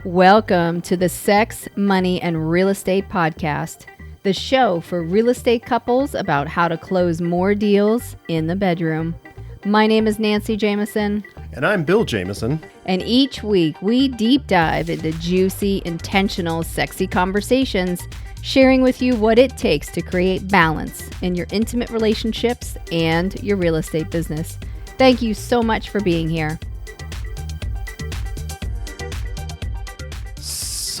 Welcome to the Sex, Money, and Real Estate Podcast, the show for real estate couples about how to close more deals in the bedroom. My name is Nancy Jameson. And I'm Bill Jameson. And each week we deep dive into juicy, intentional, sexy conversations, sharing with you what it takes to create balance in your intimate relationships and your real estate business. Thank you so much for being here.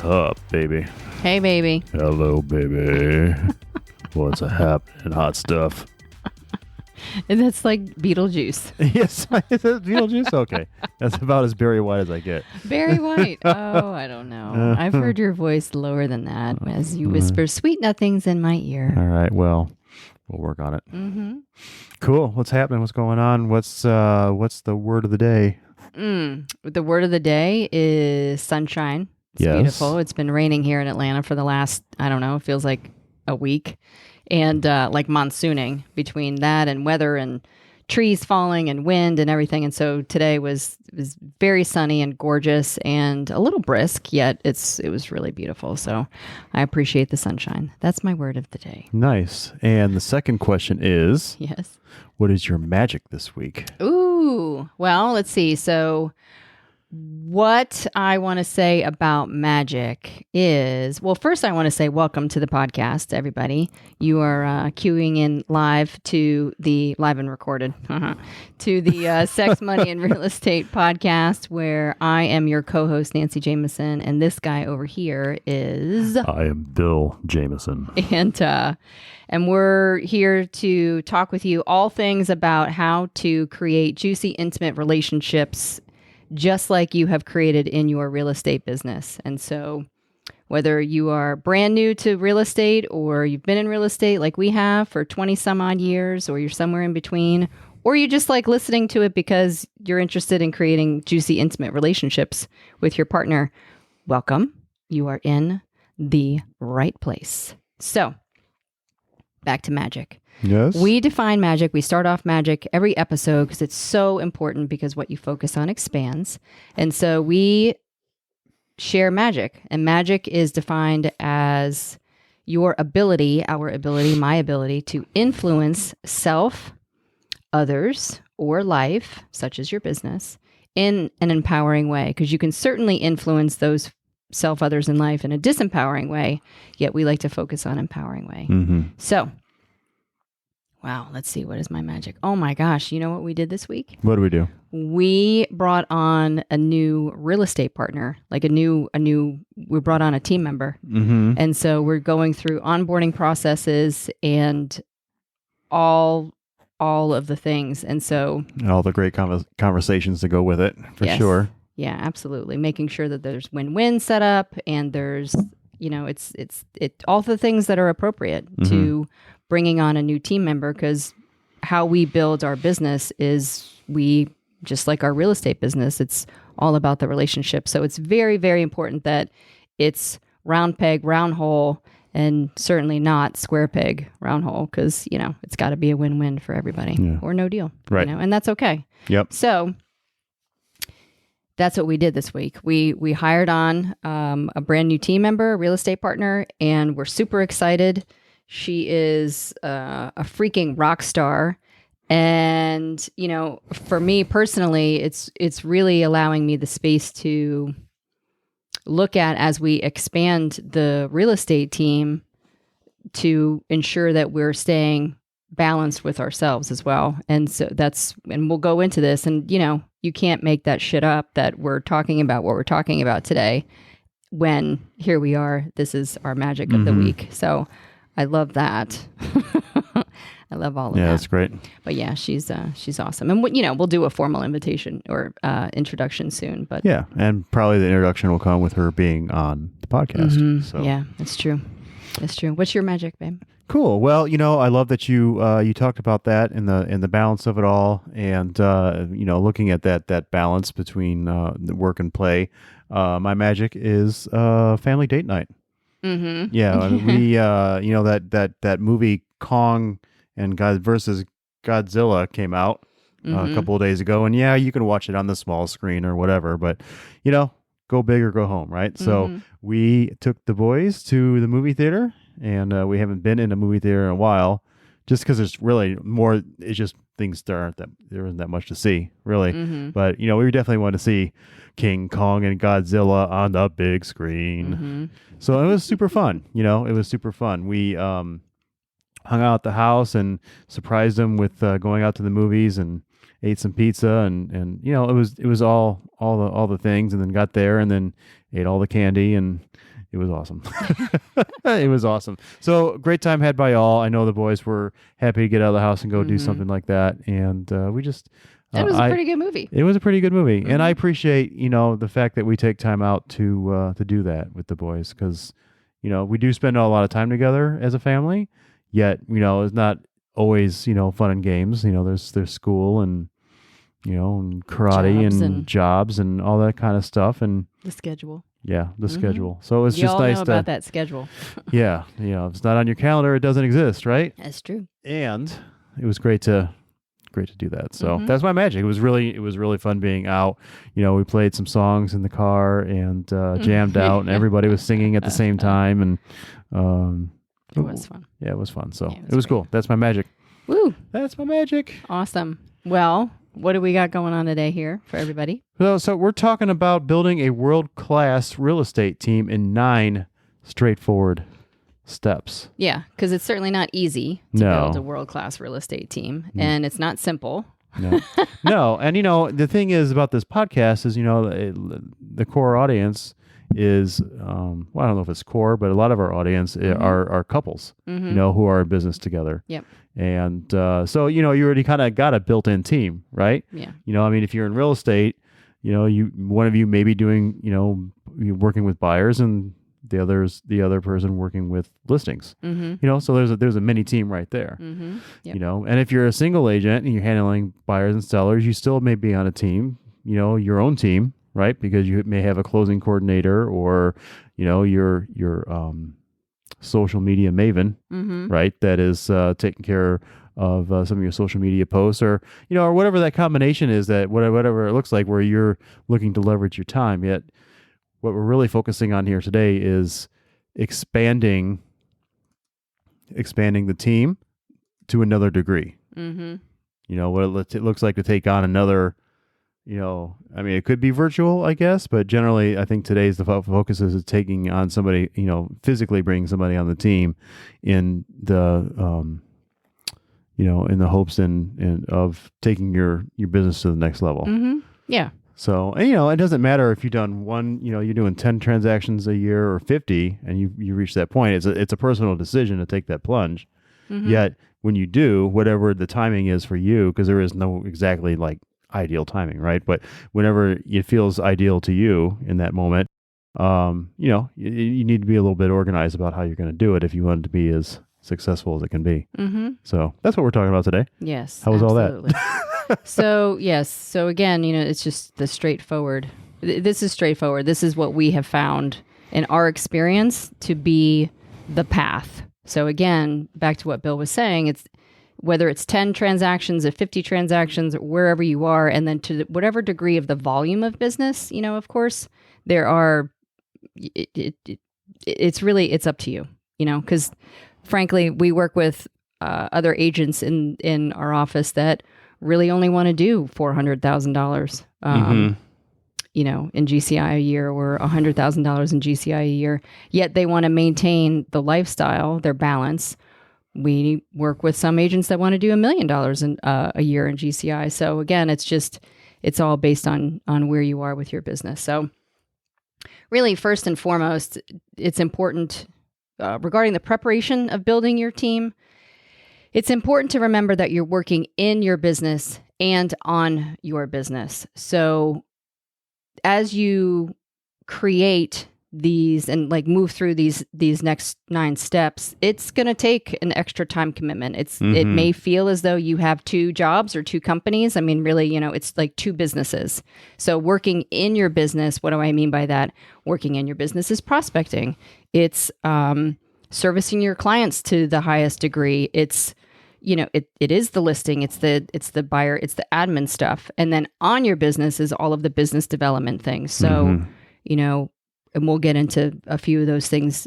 Up, baby. Hey, baby. Hello, baby. What's happening? Hot stuff. And that's like Beetlejuice. Yes, is that Beetlejuice? Okay. That's about as Barry White as I get. Barry White. Oh, I don't know. I've heard your voice lower than that as you whisper sweet nothings in my ear. All right. Well, we'll work on it. Mm-hmm. Cool. What's happening? What's going on? What's the word of the day? The word of the day is sunshine. It's beautiful. It's been raining here in Atlanta for the last, I don't know, it feels like a week. And like monsooning between that and weather and trees falling and wind and everything. And so today was very sunny and gorgeous and a little brisk, yet it was really beautiful. So I appreciate the sunshine. That's my word of the day. Nice. And the second question is, yes, what is your magic this week? Ooh, well, let's see. So what I want to say about magic is, well, first I want to say welcome to the podcast, everybody. You are queuing in live and recorded, to the Sex, Money, and Real Estate Podcast, where I am your co-host, Nancy Jameson, and this guy over here is... I am Bill Jameson. And we're here to talk with you all things about how to create juicy, intimate relationships just like you have created in your real estate business. And so whether you are brand new to real estate or you've been in real estate like we have for 20 some odd years, or you're somewhere in between, or you just like listening to it because you're interested in creating juicy, intimate relationships with your partner, welcome. You are in the right place. So back to magic. Yes. We define magic. We start off magic every episode because it's so important, because what you focus on expands. And so we share magic, and magic is defined as your ability, our ability, my ability to influence self, others, or life, such as your business, in an empowering way, because you can certainly influence those self, others, and life in a disempowering way, yet we like to focus on empowering way. Mm-hmm. So, wow, let's see. What is my magic? Oh my gosh. You know what we did this week? What do we do? We brought on a new real estate partner, like we brought on a team member. Mm-hmm. And so we're going through onboarding processes and all of the things. And so all the great conversations to go with it, for sure. Yeah, absolutely. Making sure that there's win-win set up, and there's, it's all the things that are appropriate to bringing on a new team member, because how we build our business is just like our real estate business, it's all about the relationship. So it's very, very important that it's round peg, round hole, and certainly not square peg, round hole, because, it's got to be a win-win for everybody or no deal. Right. And that's okay. Yep. So that's what we did this week. We hired on a brand new team member, a real estate partner, and we're super excited. She is a freaking rock star. And, for me personally, it's really allowing me the space to look at, as we expand the real estate team, to ensure that we're staying balanced with ourselves as well. And so and we'll go into this, and, you can't make that shit up that we're talking about what we're talking about today, when here we are, this is our magic of the week. So I love that. I love all of that. Yeah, that's great. But yeah, she's awesome. And we'll do a formal invitation or introduction soon. But yeah, and probably the introduction will come with her being on the podcast. So. Yeah, that's true. That's true. What's your magic, babe? Cool. Well, I love that you talked about that in the balance of it all, and looking at that balance between the work and play. My magic is family date night. Mm-hmm. Yeah, I mean, we that movie Kong and God versus Godzilla came out a couple of days ago, and yeah, you can watch it on the small screen or whatever, but go big or go home, right? So Mm-hmm. we took the boys to the movie theater, and we haven't been in a movie theater in a while, just because there's really more. It's just things there isn't that much to see, really. Mm-hmm. But we definitely want to see King Kong and Godzilla on the big screen. Mm-hmm. So it was super fun. It was super fun. We hung out at the house and surprised them with going out to the movies and ate some pizza and it was all the things, and then got there and then ate all the candy, and it was awesome. It was awesome. So great time had by all. I know the boys were happy to get out of the house and go do something like that, and we just. It was a pretty good movie. It was a pretty good movie, and I appreciate the fact that we take time out to do that with the boys, because we do spend a lot of time together as a family. Yet it's not always fun and games. There's school and and karate and jobs and all that kind of stuff, and the schedule. Yeah, the schedule. So it's just nice know about that schedule. Yeah, if it's not on your calendar, it doesn't exist, right? That's true. And it was great to do that. So that's my magic. It was really fun being out. We played some songs in the car and jammed out, and everybody was singing at the same time, and it was fun. Yeah, it was fun. So it was cool. That's my magic. Woo! That's my magic. Awesome. Well, what do we got going on today here for everybody? So we're talking about building a world-class real estate team in 9 straightforward steps. Yeah, because it's certainly not easy to build a world-class real estate team, and it's not simple. No. No, and the thing is about this podcast is the core audience is well, I don't know if it's core, but a lot of our audience are couples, who are in business together. Yep. And so you already kind of got a built-in team, right? Yeah. If you're in real estate, one of you may be doing, you're working with buyers, and the other person working with listings. So there's a mini team right there. Yep. And if you're a single agent and you're handling buyers and sellers, you still may be on a team, your own team, right? Because you may have a closing coordinator, or your social media maven, right? That is taking care of some of your social media posts, or or whatever that combination is, that whatever it looks like, where you're looking to leverage your time. Yet what we're really focusing on here today is expanding the team to another degree. What it looks like to take on another, it could be virtual, I guess, but generally I think today's the focus is taking on somebody, physically bringing somebody on the team in the, in the hopes and of taking your business to the next level. Yeah. So, it doesn't matter if you've done one, you're doing 10 transactions a year or 50, and you reach that point. It's a personal decision to take that plunge. Yet when you do, whatever the timing is for you, because there is no exactly like ideal timing, right? But whenever it feels ideal to you in that moment, you need to be a little bit organized about how you're going to do it if you want it to be as successful as it can be. So that's what we're talking about today. Yes. How was all that? So, yes. So again, it's just the straightforward. This is straightforward. This is what we have found in our experience to be the path. So again, back to what Bill was saying, it's whether it's 10 transactions or 50 transactions, wherever you are, and then to whatever degree of the volume of business, of course, there are, it's up to you, because frankly, we work with other agents in our office that really only want to do $400,000, in GCI a year, or $100,000 in GCI a year, yet they want to maintain the lifestyle, their balance. We work with some agents that want to do $1 million a year in GCI. So again, it's all based on where you are with your business. So really, first and foremost, it's important regarding the preparation of building your team. It's important to remember that you're working in your business and on your business. So as you create these and move through these next 9 steps, it's going to take an extra time commitment. It may feel as though you have 2 jobs or 2 companies. Really, it's like 2 businesses. So working in your business, what do I mean by that? Working in your business is prospecting. It's servicing your clients to the highest degree. It's it is the listing, it's the buyer, it's the admin stuff. And then on your business is all of the business development things. So, and we'll get into a few of those things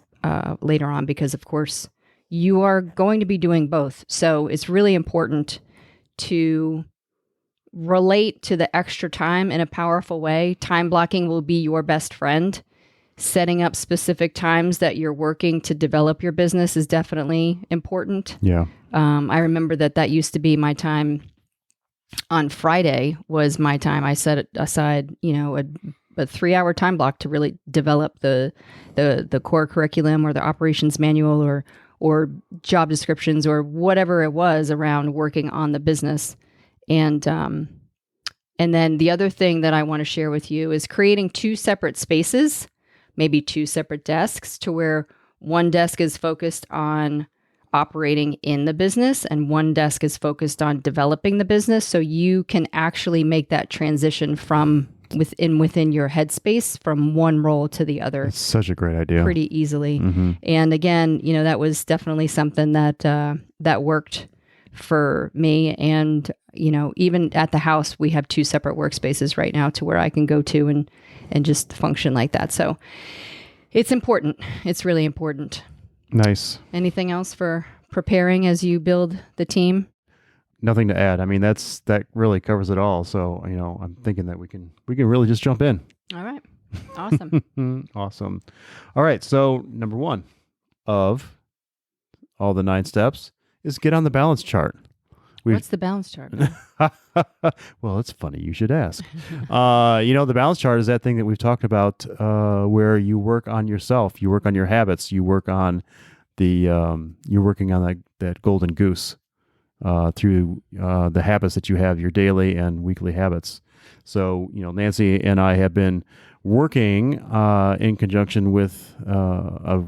later on, because of course you are going to be doing both. So it's really important to relate to the extra time in a powerful way. Time blocking will be your best friend. Setting up specific times that you're working to develop your business is definitely important. Yeah. I remember that used to be my time. On Friday was my time. I set aside, a 3-hour time block to really develop the core curriculum or the operations manual or job descriptions or whatever it was around working on the business. And then the other thing that I want to share with you is creating 2 separate spaces, maybe 2 separate desks, to where one desk is focused on operating in the business and one desk is focused on developing the business. So you can actually make that transition from within your headspace from one role to the other. It's such a great idea. Pretty easily. And again, that was definitely something that worked for me. And, even at the house, we have 2 separate workspaces right now to where I can go to and just function like that. So it's important. It's really important. Nice. Anything else for preparing as you build the team? Nothing to add. I mean, that really covers it all. So, I'm thinking that we can really just jump in. All right. Awesome. Awesome. All right. So, number 1 of all the 9 steps is get on the balance chart. What's the balance chart? Well, it's funny you should ask. The balance chart is that thing that we've talked about, where you work on yourself, you work on your habits, you work on you're working on that golden goose through the habits that you have, your daily and weekly habits. So, Nancy and I have been working in conjunction with a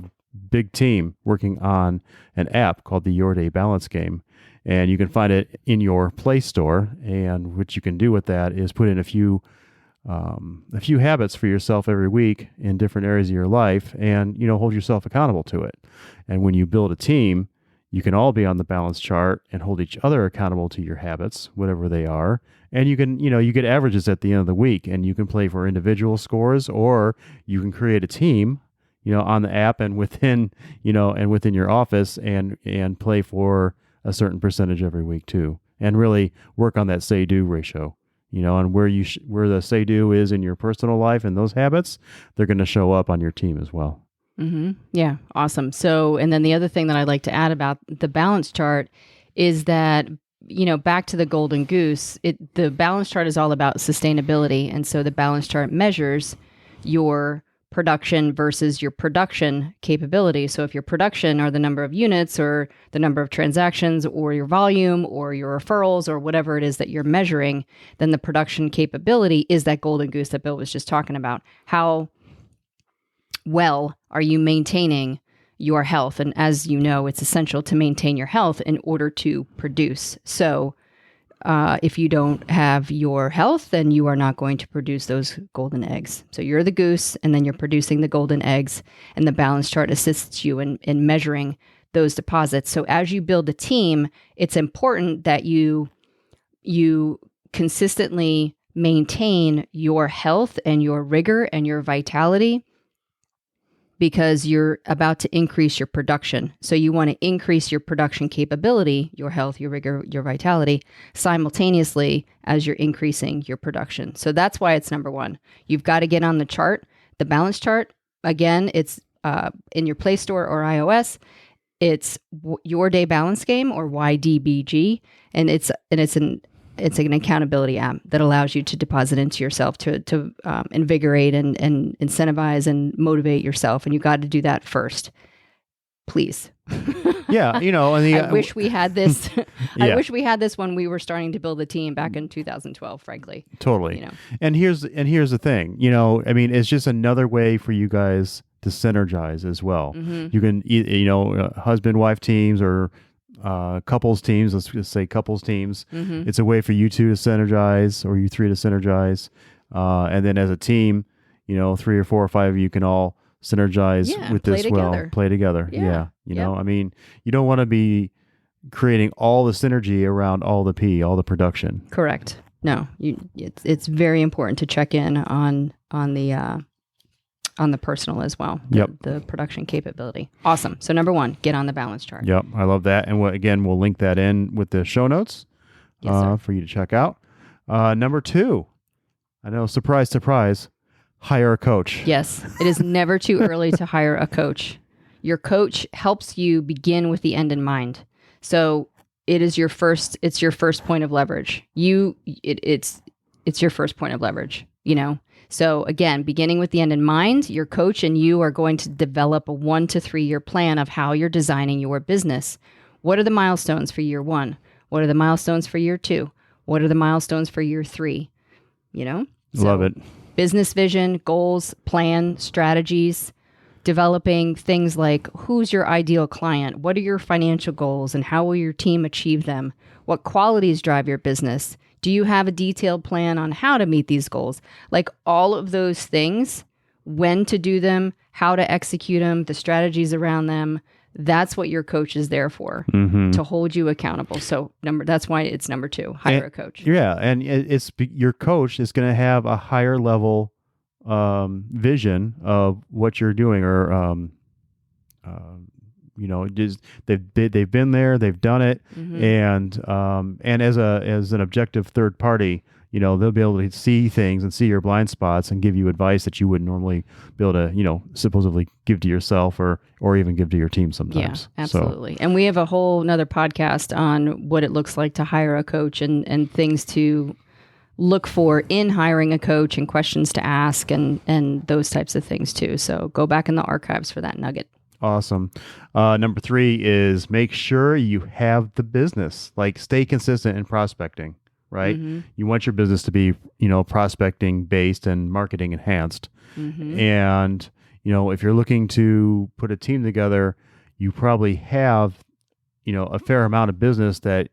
big team working on an app called the Your Day Balance Game. And you can find it in your Play Store. And what you can do with that is put in a few habits for yourself every week in different areas of your life, and hold yourself accountable to it. And when you build a team, you can all be on the balance chart and hold each other accountable to your habits, whatever they are. And you can, you get averages at the end of the week, and you can play for individual scores, or you can create a team, on the app and within your office, and play for a certain percentage every week too, and really work on that say-do ratio, and where the say-do is in your personal life and those habits, they're going to show up on your team as well. Mm-hmm. Yeah. Awesome. So, and then the other thing that I'd like to add about the balance chart is that, back to the golden goose, the balance chart is all about sustainability. And so the balance chart measures your production versus your production capability. So if your production are the number of units or the number of transactions or your volume or your referrals or whatever it is that you're measuring, then the production capability is that golden goose that Bill was just talking about. How well are you maintaining your health? And as you know, it's essential to maintain your health in order to produce. So if you don't have your health, then you are not going to produce those golden eggs. So you're the goose, and then you're producing the golden eggs, and the balance chart assists you in measuring those deposits. So as you build a team, it's important that you consistently maintain your health and your rigor and your vitality, because you're about to increase your production. So you want to increase your production capability, your health, your rigor, your vitality, simultaneously as you're increasing your production. So that's why it's number 1. You've got to get on the chart, the balance chart. Again, it's in your Play Store or iOS. It's Your Day Balance Game, or YDBG, and it's an accountability app that allows you to deposit into yourself to invigorate and incentivize and motivate yourself. And you got to do that first, please. Yeah, I wish we had this. Yeah. I wish we had this when we were starting to build a team back in 2012. Frankly, totally. And here's the thing. It's just another way for you guys to synergize as well. Mm-hmm. You can, husband-wife teams or couples teams, let's just say couples teams. Mm-hmm. It's a way for you two to synergize, or you three to synergize. And then as a team, 3 or 4 or 5 of you can all synergize with this together. Play together. Yeah. You don't want to be creating all the synergy around all the production. Correct. No, it's very important to check in on the on the personal as well. Yep. The production capability. Awesome. So number 1, get on the balance chart. Yep. I love that. And again, we'll link that in with the show notes Yes, sir. for you to check out. Number 2, I know, surprise, surprise, hire a coach. Yes. It is never too early to hire a coach. Your coach helps you begin with the end in mind. So it's your first point of leverage. It's your first point of leverage, So again, beginning with the end in mind, your coach and you are going to develop a 1 to 3 year plan of how you're designing your business. What are the milestones for year 1? What are the milestones for year 2? What are the milestones for year 3? Love it. Business vision, goals, plan, strategies, developing things like who's your ideal client? What are your financial goals and how will your team achieve them? What qualities drive your business? Do you have a detailed plan on how to meet these goals? Like all of those things, when to do them, how to execute them, the strategies around them. That's what your coach is there for, to hold you accountable. So that's why it's number 2, hire a coach. Yeah. And your coach is going to have a higher level vision of what you're doing, or just they've been there, they've done it, and as an objective third party, they'll be able to see things and see your blind spots and give you advice that you wouldn't normally be able to supposedly give to yourself or even give to your team sometimes. Yeah, absolutely. So. And we have a whole another podcast on what it looks like to hire a coach and things to look for in hiring a coach and questions to ask and those types of things too. So go back in the archives for that nugget. Awesome. Number 3 is make sure you have the business. Like, stay consistent in prospecting, right? You want your business to be, prospecting based and marketing enhanced. And, if you're looking to put a team together, you probably have, a fair amount of business that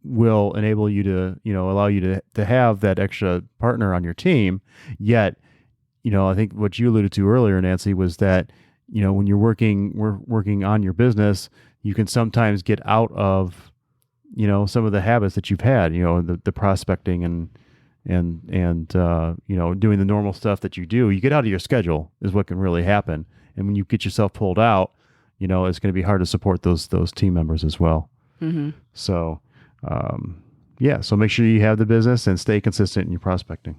will enable you to, allow you to have that extra partner on your team. Yet, I think what you alluded to earlier, Nancy, was that, when you're working on your business, you can sometimes get out of, some of the habits that you've had, the prospecting and doing the normal stuff that you do. You get out of your schedule is what can really happen. And when you get yourself pulled out, it's going to be hard to support those team members as well. So, so make sure you have the business and stay consistent in your prospecting.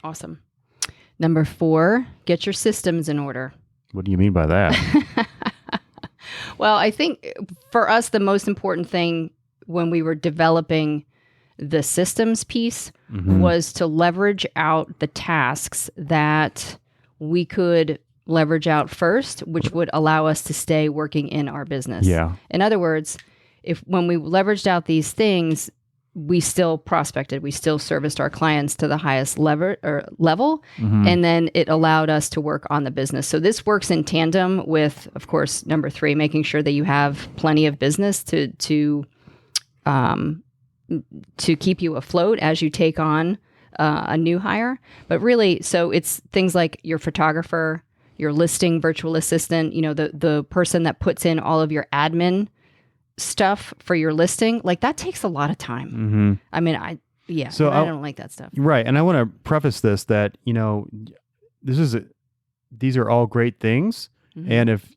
Awesome. Number 4, get your systems in order. What do you mean by that? Well, I think for us, the most important thing when we were developing the systems piece was to leverage out the tasks that we could leverage out first, which would allow us to stay working in our business. Yeah. In other words, when we leveraged out these things, we still prospected, we still serviced our clients to the highest level, and then it allowed us to work on the business. So this works in tandem with, of course, number 3, making sure that you have plenty of business to keep you afloat as you take on a new hire. But really, so it's things like your photographer, your listing virtual assistant, the person that puts in all of your admin stuff for your listing, like that takes a lot of time. I mean, I don't like that stuff. Right. And I want to preface this that, these are all great things. And if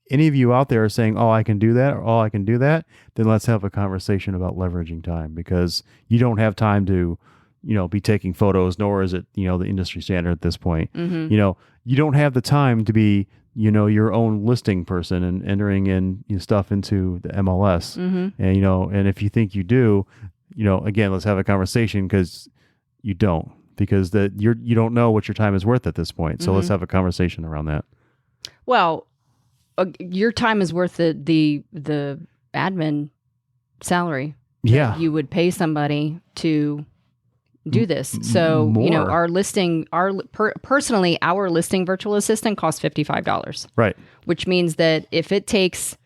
any of you out there are saying, oh, I can do that, or oh, I can do that, then let's have a conversation about leveraging time, because you don't have time to, be taking photos, nor is it, the industry standard at this point. You don't have the time to be, your own listing person and entering in stuff into the MLS. And, and if you think you do, again, let's have a conversation, because you don't, because you don't know what your time is worth at this point. So let's have a conversation around that. Well, your time is worth the admin salary. Yeah. You would pay somebody to do this. So, More. our listing, personally, our listing virtual assistant costs $55. Right. Which means that if it takes,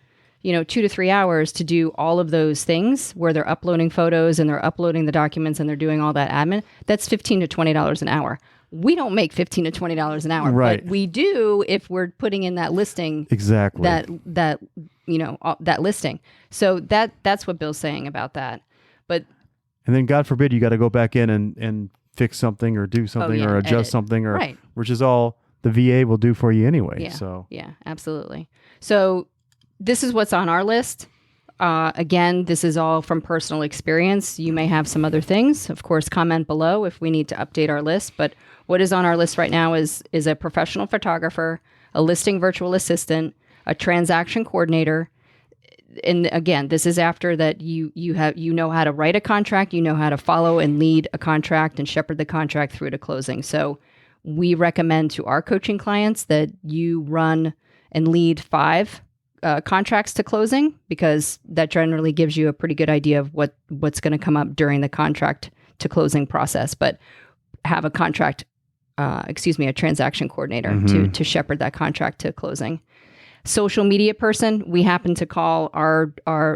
2 to 3 hours to do all of those things where they're uploading photos and they're uploading the documents and they're doing all that admin, that's $15 to $20 an hour. We don't make $15 to $20 an hour, right, but we do if we're putting in that listing. Exactly. That listing. So that's what Bill's saying about that. But and then God forbid you got to go back in and fix something or do something or adjust something, or right, which is all the VA will do for you anyway. Yeah. So Yeah, absolutely. So this is what's on our list. Again, this is all from personal experience. You may have some other things. Of course, comment below if we need to update our list. But what is on our list right now is a professional photographer, a listing virtual assistant, a transaction coordinator. And again, this is after that you know how to write a contract, you know how to follow and lead a contract and shepherd the contract through to closing. So we recommend to our coaching clients that you run and lead 5 contracts to closing, because that generally gives you a pretty good idea of what's going to come up during the contract to closing process. But have a transaction coordinator to shepherd that contract to closing. Social media person, we happen to call our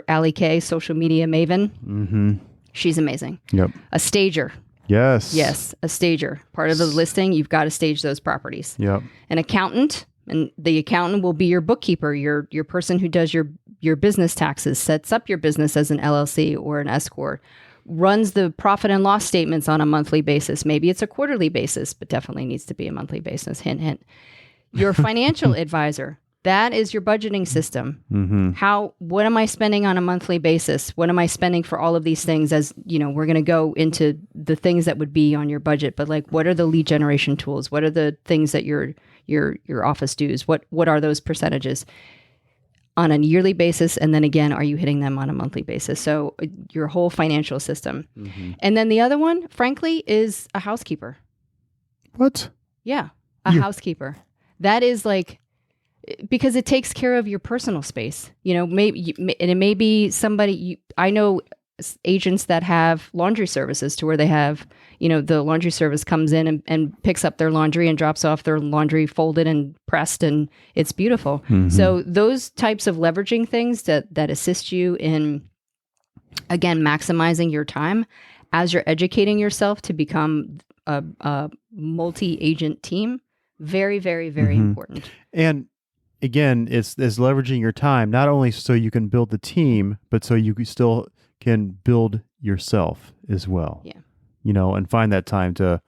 Allie K social media maven. Mm-hmm. She's amazing. Yep. A stager. Yes, a stager. Part of the listing, you've got to stage those properties. Yep. An accountant, and the accountant will be your bookkeeper, your person who does your business taxes, sets up your business as an LLC or an S corp, runs the profit and loss statements on a monthly basis. Maybe it's a quarterly basis, but definitely needs to be a monthly basis. Hint, hint. Your financial advisor. That is your budgeting system. Mm-hmm. What am I spending on a monthly basis? What am I spending for all of these things? As you know, we're going to go into the things that would be on your budget, but like, what are the lead generation tools? What are the things that your office does? What are those percentages on a yearly basis? And then again, are you hitting them on a monthly basis? So your whole financial system. Mm-hmm. And then the other one, frankly, is a housekeeper. What? Yeah. Housekeeper. That is like, because it takes care of your personal space, maybe, and it may be somebody, I know agents that have laundry services to where they have, the laundry service comes in and picks up their laundry and drops off their laundry folded and pressed, and it's beautiful. Mm-hmm. So those types of leveraging things that assist you in, again, maximizing your time as you're educating yourself to become a multi-agent team. Very, very, very important. And again, it's leveraging your time, not only so you can build the team, but so you still can build yourself as well. Yeah. And find that time to,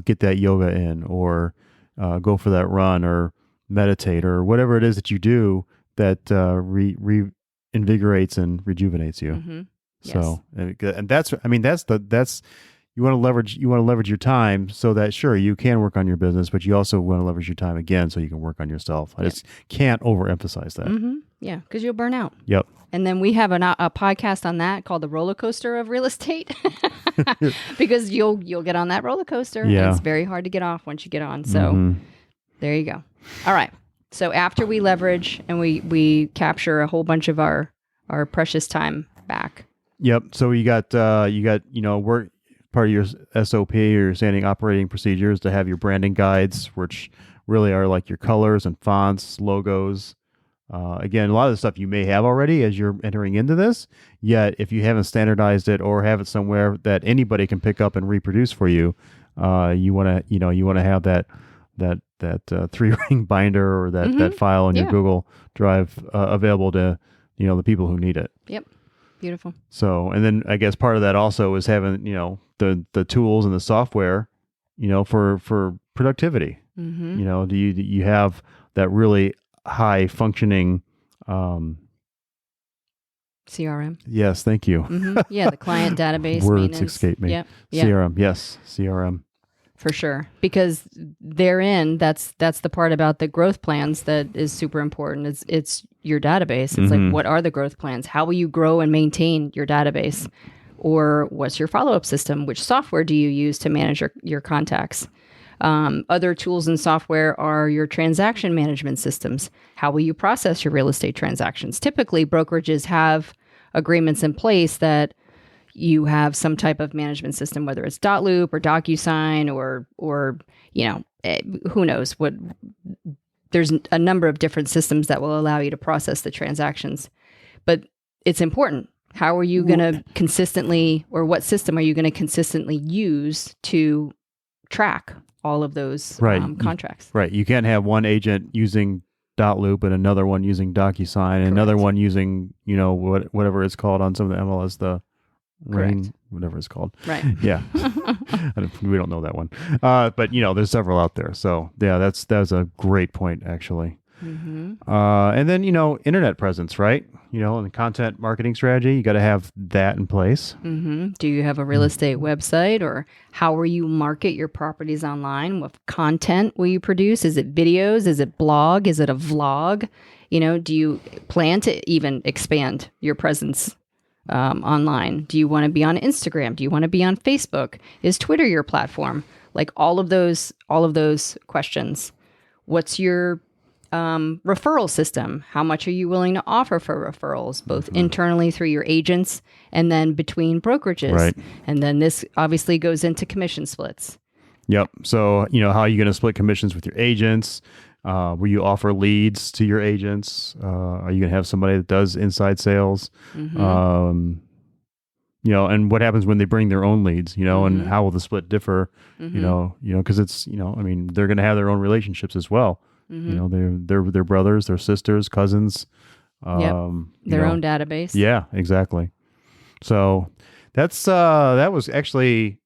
get that yoga in, or go for that run, or meditate, or whatever it is that you do that reinvigorates and rejuvenates you. Mm-hmm. So, yes. And that's you want to leverage your time so that, sure, you can work on your business, but you also want to leverage your time again so you can work on yourself. I just can't overemphasize that. Mm-hmm. Yeah, because you'll burn out. Yep. And then we have a podcast on that called The Roller Coaster of Real Estate, because you'll get on that roller coaster. Yeah. And it's very hard to get off once you get on. So there you go. All right. So after we leverage and we capture a whole bunch of our precious time back. Yep. So you got work. Part of your SOP, or your standing operating procedures, to have your branding guides, which really are like your colors and fonts, logos. Again, a lot of the stuff you may have already as you're entering into this, yet if you haven't standardized it or have it somewhere that anybody can pick up and reproduce for you, you want to have that 3-ring binder, or that file in your Google Drive available to the people who need it. Yep. Beautiful. So, and then I guess part of that also is having, the tools and the software, for productivity. Mm-hmm. Do you have that really high functioning CRM? Yes, thank you. Mm-hmm. Yeah, the client database. Words escape me. Yep. CRM, yes, CRM. For sure, because therein, that's the part about the growth plans that is super important. It's your database. It's like, what are the growth plans? How will you grow and maintain your database? Or what's your follow-up system? Which software do you use to manage your contacts? Other tools and software are your transaction management systems. How will you process your real estate transactions? Typically, brokerages have agreements in place that you have some type of management system, whether it's .loop or DocuSign or who knows what. There's a number of different systems that will allow you to process the transactions, but it's important. How are you going to consistently, or what system are you going to consistently use to track all of those contracts? Right. You can't have one agent using .loop and another one using DocuSign and another one using, whatever it's called on some of the MLS, Correct. whatever it's called. Right. Yeah. We don't know that one. But there's several out there. So yeah, that's a great point actually. And then, internet presence, right? And the content marketing strategy, you got to have that in place. Do you have a real estate website, or how will you market your properties online? What content will you produce? Is it videos? Is it blog? Is it a vlog? Do you plan to even expand your presence online? Do you want to be on Instagram? Do you want to be on Facebook? Is Twitter your platform? Like all of those questions. What's your referral system? How much are you willing to offer for referrals, both internally through your agents and then between brokerages? Right. And then this obviously goes into commission splits. Yep. So, how are you going to split commissions with your agents? Will you offer leads to your agents? Are you going to have somebody that does inside sales? And what happens when they bring their own leads, and how will the split differ? Because it's, they're going to have their own relationships as well. They're brothers, their sisters, cousins, their own database. Yeah, exactly. So that was actually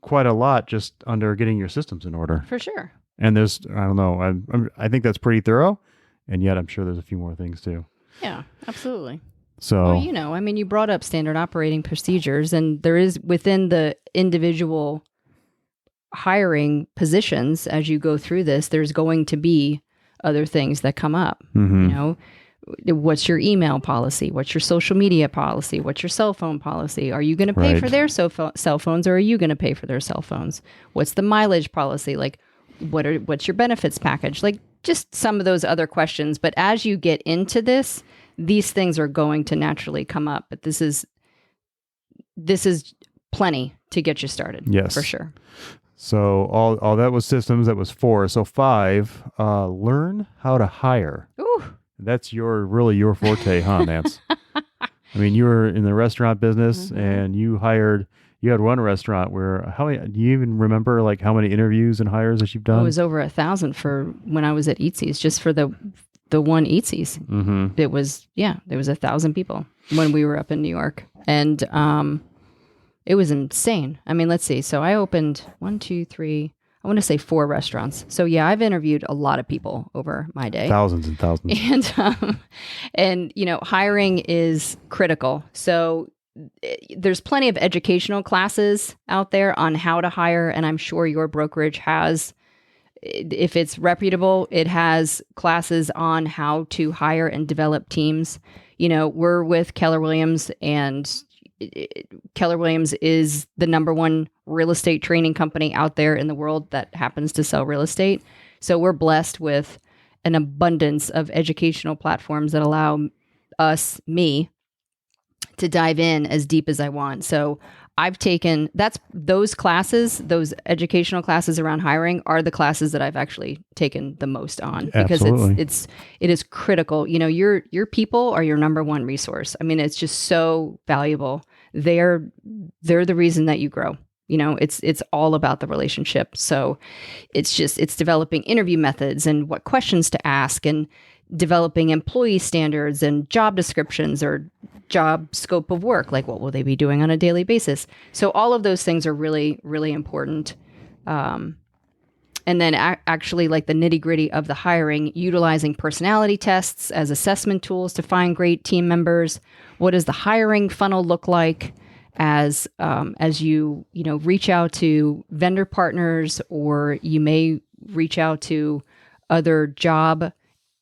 quite a lot just under getting your systems in order. For sure. And I don't know, I think that's pretty thorough, and yet I'm sure there's a few more things too. Yeah, absolutely. So, well, you brought up standard operating procedures, and there is within the individual hiring positions, as you go through this, there's going to be other things that come up. What's your email policy? What's your social media policy? What's your cell phone policy? Are you going to pay for their cell phones, or are you going to pay for their cell phones? What's the mileage policy? Like, what's your benefits package? Like, just some of those other questions. But as you get into this, these things are going to naturally come up. But this is plenty to get you started. Yes, for sure. So all that was systems. That was 4. So 5, learn how to hire. Ooh. That's really your forte, huh, Nance? You were in the restaurant business, and you had one restaurant where, do you even remember like how many interviews and hires that you've done? It was over 1,000 for when I was at Eatsy's, just for the one Eatsy's. It was, there was 1,000 people when we were up in New York. And, it was insane. Let's see. So I opened 1, 2, 3, I want to say 4 restaurants. So yeah, I've interviewed a lot of people over my day. Thousands and thousands. And hiring is critical. So there's plenty of educational classes out there on how to hire. And I'm sure your brokerage has, if it's reputable, it has classes on how to hire and develop teams. We're with Keller Williams, and Keller Williams is the #1 real estate training company out there in the world that happens to sell real estate. So we're blessed with an abundance of educational platforms that allow me, to dive in as deep as I want. So I've taken, those classes, those educational classes around hiring are the classes that I've actually taken the most on, because it is critical. Your people are your #1 resource. It's just so valuable. They're the reason that you grow. It's all about the relationship. So it's developing interview methods and what questions to ask, and developing employee standards and job descriptions or job scope of work. Like, what will they be doing on a daily basis? So all of those things are really, really important. And then actually, like the nitty gritty of the hiring, utilizing personality tests as assessment tools to find great team members. What does the hiring funnel look like as you reach out to vendor partners, or you may reach out to other job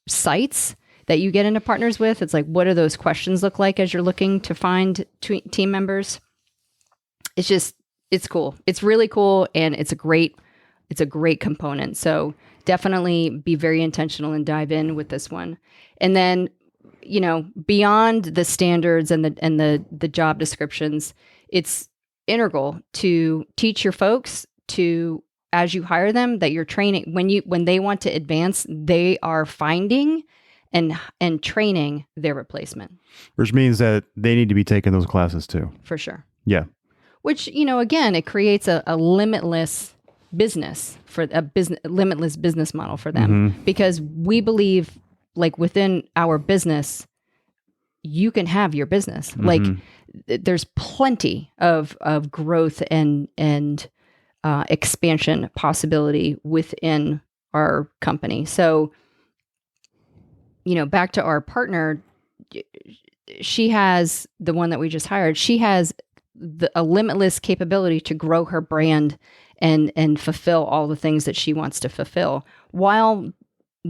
sites that you get into partners with? It's like, what do those questions look like as you're looking to find team members? It's cool. It's really cool. And it's a great component. So definitely be very intentional and dive in with this one. And then, beyond the standards and the job descriptions, it's integral to teach your folks to, as you hire them, that you're training when they want to advance, they are finding and training their replacement. Which means that they need to be taking those classes too. For sure. Yeah. Which, again, it creates a limitless business limitless business model for them, because we believe, like, within our business, you can have your business. Mm-hmm. Like there's plenty of growth and expansion possibility within our company. So, back to our partner, she has, the one that we just hired, she has a limitless capability to grow her brand and fulfill all the things that she wants to fulfill while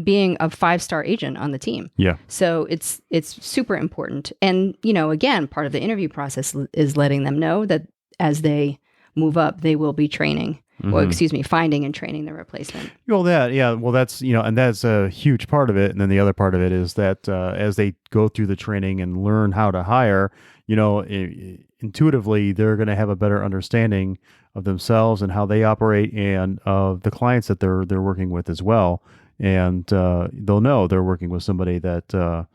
being a 5-star agent on the team. Yeah. So it's super important. And, again, part of the interview process is letting them know that as they move up, they will be training. Well, finding and training the replacement. Well, that's, and that's a huge part of it. And then the other part of it is that as they go through the training and learn how to hire, intuitively, they're going to have a better understanding of themselves and how they operate and of the clients that they're working with as well. And they'll know they're working with somebody that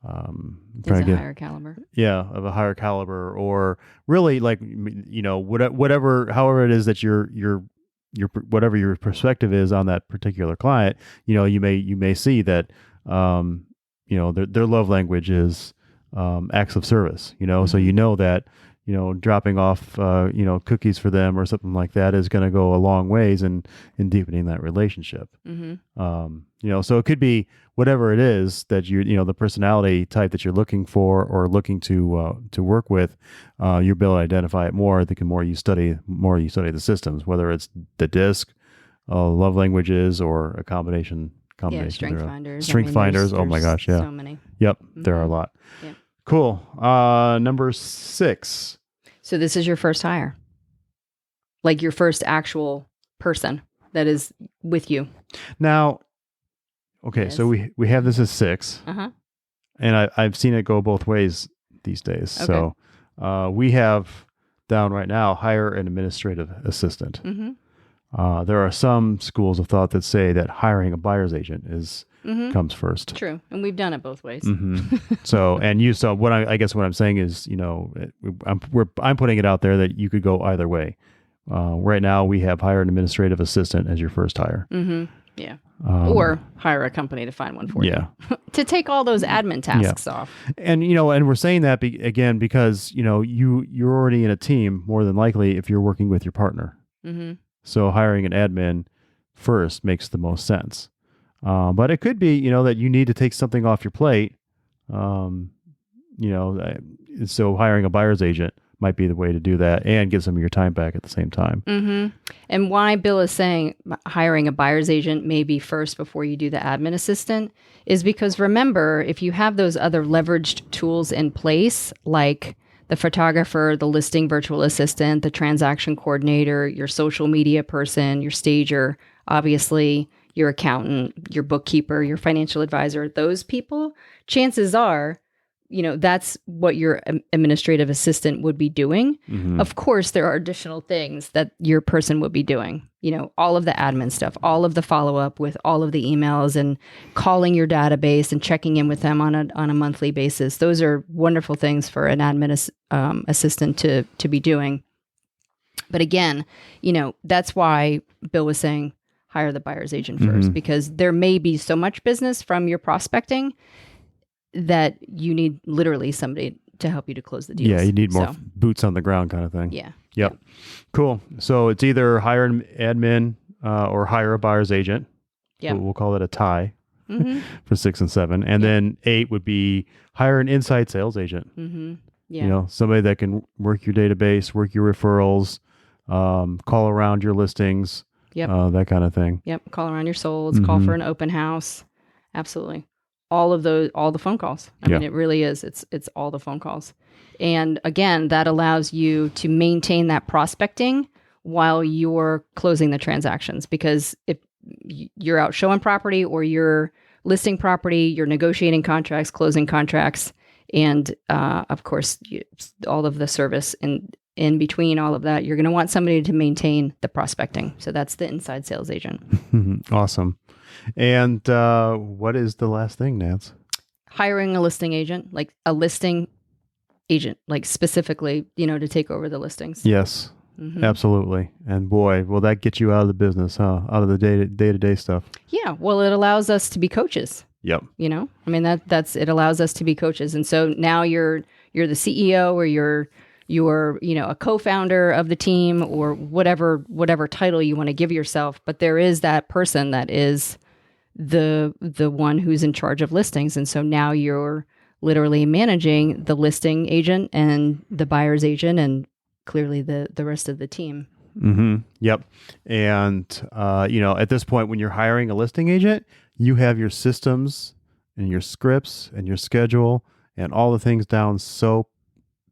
is a higher caliber. Yeah, of a higher caliber, or really like whatever, however it is that your whatever your perspective is on that particular client. You may see that their love language is acts of service. So that dropping off cookies for them or something like that is going to go a long ways in deepening that relationship. So it could be whatever it is that the personality type that you're looking for or looking to work with. You'll be able to identify it more. I think the more you study the systems, whether it's the DISC, love languages, or a combination. Yeah, strength finders. Strength finders. Oh my gosh, yeah. So many. Yep, there are a lot. Yeah. Cool. Number 6. So this is your first hire, like your first actual person that is with you. Now, okay, Yes. so we have this as 6, and I've seen it go both ways these days. Okay. So we have down right now hire an administrative assistant. There are some schools of thought that say that hiring a buyer's agent comes first. True, and we've done it both ways. So, what I guess what I'm saying is, I'm putting it out there that you could go either way. Right now, we have hire an administrative assistant as your first hire. Yeah, or hire a company to find one for you to take all those admin tasks off. And and we're saying that again because you're already in a team more than likely if you're working with your partner. So hiring an admin first makes the most sense. But it could be, that you need to take something off your plate. So hiring a buyer's agent might be the way to do that and get some of your time back at the same time. And why Bill is saying hiring a buyer's agent maybe first before you do the admin assistant is because remember, if you have those other leveraged tools in place, like the photographer, the listing virtual assistant, the transaction coordinator, your social media person, your stager, obviously your accountant, your bookkeeper, your financial advisor, those people, chances are, that's what your administrative assistant would be doing. Of course, there are additional things that your person would be doing, all of the admin stuff, all of the follow-up with all of the emails and calling your database and checking in with them on a monthly basis. Those are wonderful things for an admin assistant to be doing. But again, that's why Bill was saying hire the buyer's agent first, because there may be so much business from your prospecting that you need literally somebody to help you to close the deals. Yeah, you need more boots on the ground kind of thing. Yeah. Yep. Cool. So it's either hire an admin or hire a buyer's agent. Yeah. We'll call it a tie for 6 and 7. And then 8 would be hire an inside sales agent. Yeah. Somebody that can work your database, work your referrals, call around your listings, that kind of thing. Yep. Call around your solds, call for an open house. Absolutely. All the phone calls. I mean, it really is. It's all the phone calls. And again, that allows you to maintain that prospecting while you're closing the transactions, because if you're out showing property or you're listing property, you're negotiating contracts, closing contracts, and of course, all of the service in between all of that, you're going to want somebody to maintain the prospecting. So that's the inside sales agent. Awesome. And what is the last thing, Nance? Hiring a listing agent, like a listing agent, like specifically, to take over the listings. Yes, absolutely. And boy, will that get you out of the business, huh? Out of the day-to-day stuff. Yeah. Well, it allows us to be coaches. Yep. You know, I mean, that's it allows us to be coaches. And so now you're the CEO, or you're a co-founder of the team, or whatever title you want to give yourself. But there is that person that is the one who's in charge of listings. And so now you're literally managing the listing agent and the buyer's agent, and clearly the rest of the team. Mm-hmm. Yep. And, at this point, when you're hiring a listing agent, you have your systems and your scripts and your schedule and all the things down so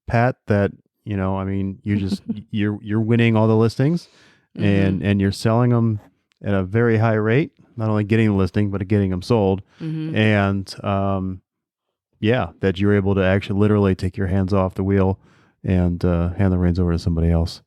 pat that, you just, you're winning all the listings and you're selling them at a very high rate, not only getting the listing, but getting them sold. And, that you're able to actually literally take your hands off the wheel and hand the reins over to somebody else.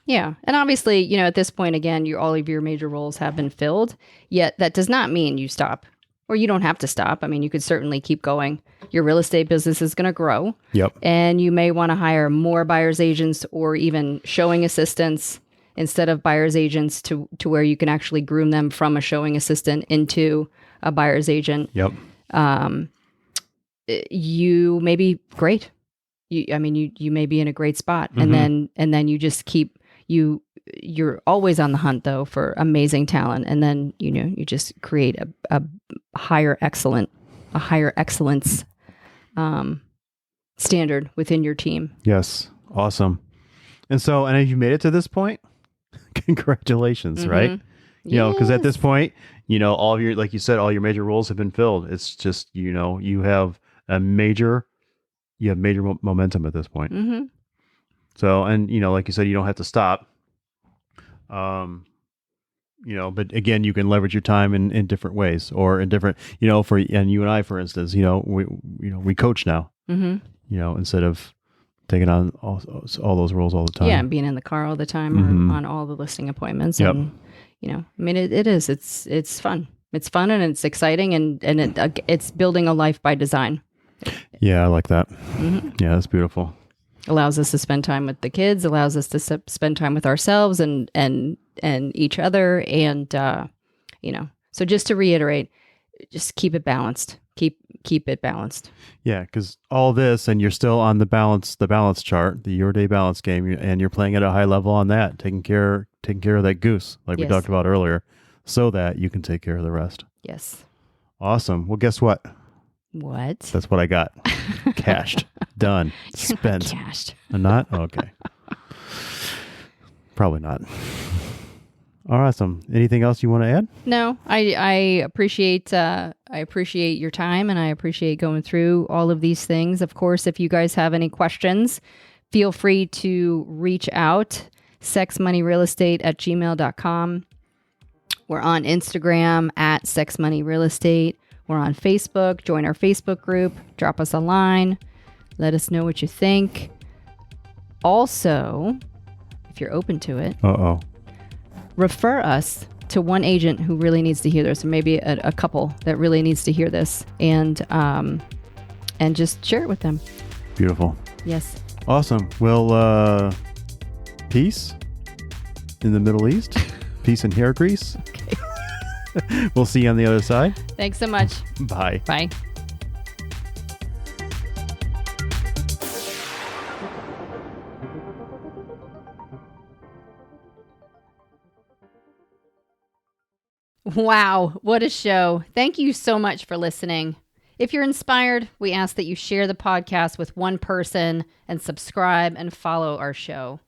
Yeah. And obviously, at this point, again, all of your major roles have been filled, yet that does not mean you stop, or you don't have to stop. I mean, you could certainly keep going. Your real estate business is going to grow. Yep. And you may want to hire more buyer's agents, or even showing assistants instead of buyer's agents, to where you can actually groom them from a showing assistant into a buyer's agent. Yep. You may be great. You may be in a great spot, and then you just you're always on the hunt though for amazing talent, and then you just create a higher excellence standard within your team. Yes, awesome. And if you made it to this point, congratulations, right? Because at this point, all of your, like you said, all your major roles have been filled. It's just you have major momentum at this point. So, and like you said, you don't have to stop. But again, you can leverage your time in different ways, or in different, and you and I, for instance, we coach now. Instead of taking on all those roles all the time. Yeah, and being in the car all the time, or on all the listing appointments. Yep. And it's fun. It's fun, and it's exciting, and it's building a life by design. Yeah, I like that. Yeah, that's beautiful. Allows us to spend time with the kids, allows us to spend time with ourselves and each other. And, so just to reiterate, just keep it balanced. Keep it balanced. Yeah, because all this, and you're still on the balance chart, the your day balance game, and you're playing at a high level on that, taking care of that goose, like we talked about earlier, so that you can take care of the rest. Yes. Awesome. Well, guess what? What? That's what I got. Cashed. Done. Spent. Not cashed. I'm not? Okay. Probably not. Awesome. Anything else you want to add? No, I appreciate your time, and I appreciate going through all of these things. Of course, if you guys have any questions, feel free to reach out, sexmoneyrealestate@gmail.com. We're on Instagram @sexmoneyrealestate. We're on Facebook. Join our Facebook group. Drop us a line. Let us know what you think. Also, if you're open to it, refer us to one agent who really needs to hear this, or maybe a couple that really needs to hear this, and just share it with them. Beautiful. Yes. Awesome. Well, peace in the Middle East. Peace and hair grease. Okay. We'll see you on the other side. Thanks so much. Bye. Bye. Wow, what a show. Thank you so much for listening. If you're inspired, we ask that you share the podcast with one person and subscribe and follow our show.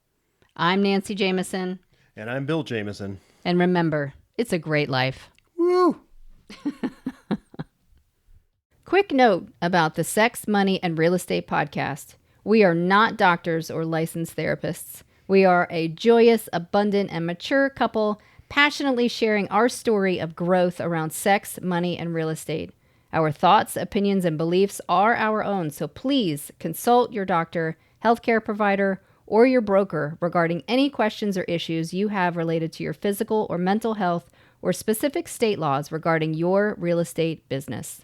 I'm Nancy Jameson. And I'm Bill Jameson. And remember, it's a great life. Woo! Quick note about the Sex, Money, and Real Estate podcast. We are not doctors or licensed therapists. We are a joyous, abundant, and mature couple passionately sharing our story of growth around sex, money, and real estate. Our thoughts, opinions, and beliefs are our own, so please consult your doctor, healthcare provider, or your broker regarding any questions or issues you have related to your physical or mental health or specific state laws regarding your real estate business.